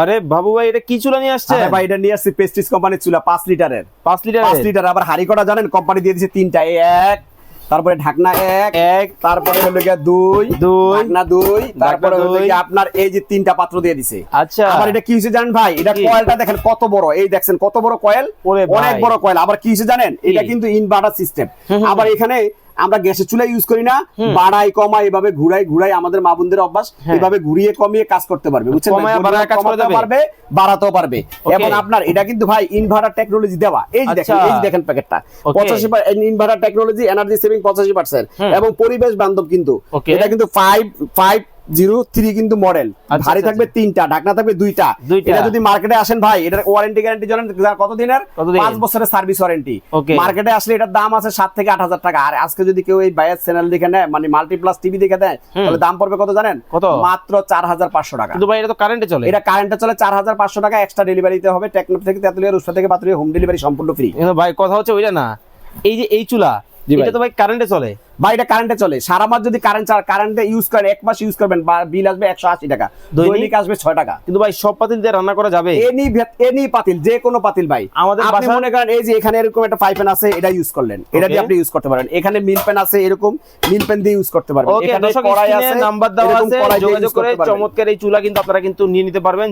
আরে বাবু ভাই এটা কি চুলা নিয়ে আসছে? আরে ভাই এটা নিয়ে আসছে প্রেস্টিজ কোম্পানির চুলা 5 লিটারের। 5 লিটার 5 লিটার আবার হাড়ি কটা জানেন কোম্পানি দিয়ে দিয়েছে তিনটা, এক তারপরে ঢাকনা এক তারপরে হলো গিয়া দুই ঢাকনা দুই তারপরে হলো গিয়া আপনার এই যে তিনটা পাত্র দিয়ে দিছে। আচ্ছা আবার এটা কি হইছে জানেন ভাই, এটা কয়েলটা দেখেন কত বড়, এই দেখছেন কত বড় কয়েল, অনেক বড় কয়েল। আবার কি হইছে জানেন, এটা কিন্তু ইনভার্টার সিস্টেম। আবার এখানে আমরা গ্যাসের চুলা ইউজ করি না, বাড়াই কমাই এভাবে ঘুরাই আমাদের মা বোনদের অভ্যাস, এভাবে ঘুরিয়ে কমিয়ে কাজ করতে পারবে, বুঝছেন, কমাতে পারবে বাড়াতেও পারবে। এবং আপনার এটা কিন্তু ভাই ইনভার্টার টেকনোলজি দেওয়া, এই যে দেখেন, এই যে দেখেন প্যাকেটটা 85% ইনভার্টার টেকনোলজি, এনার্জি সেভিং 85% এবং পরিবেশ বান্ধব। কিন্তু এটা কিন্তু 503 কিন্তু মডেল, ভারী থাকবে তিনটা, ঢাকনা থাকবে দুইটা। এটা যদি মার্কেটে আসেন ভাই, এটার ওয়ারেন্টি গ্যারান্টি জানেন কত দিনের? 5 বছরের সার্ভিস ওয়ারেন্টি। মার্কেটে আসলে এটার দাম আছে 7 থেকে 8,000 টাকা। আর আজকে যদি কেউ এই বাইরের চ্যানেল দেখে নেয়, মানে মাল্টিপ্লাস টিভি দেখে দেয়, তাহলে দাম পড়বে কত জানেন? মাত্র 4,500 টাকা। কিন্তু ভাই এটা তো কারেন্টে চলে। এটা কারেন্টে চলে, 4,500 টাকা এক্সট্রা ডেলিভারি দিতে হবে। টেকনোপ থেকে তেতুলিয়া, রূপসা থেকে পাতুলিয়া, হোম ডেলিভারি সম্পূর্ণ ফ্রি। ভাই কথা হচ্ছে ওইটা না, এই যে এই চুলা এটা তো ভাই কারেন্টে চলে। ভাই এটা কারেন্টে চলে, সারা মাস যদি কারেন্টে ইউজ করেন, 1 মাস ইউজ করবেন, বিল আসবে 180 টাকা, দৈনিক আসবে 6 টাকা। কিন্তু ভাই সব পাতিল দিয়ে রান্না করা যাবে? এনি পাতিল, যে কোনো পাতিল ভাই। আমাদের আপনি মনে করেন এই যে এখানে এরকম একটা ফ্রাই প্যান আছে, এটা ইউজ করলেন, এটা দিয়ে আপনি ইউজ করতে পারেন। এখানে মিল প্যান আছে, এরকম মিল প্যান দিয়ে ইউজ করতে পারবেন। এখানে কড়াই আছে, নাম্বার দেওয়া আছে, যোগাযোগ করে চমৎকার এই চুলা কিন্তু আপনারা কিন্তু নিয়ে নিতে পারবেন।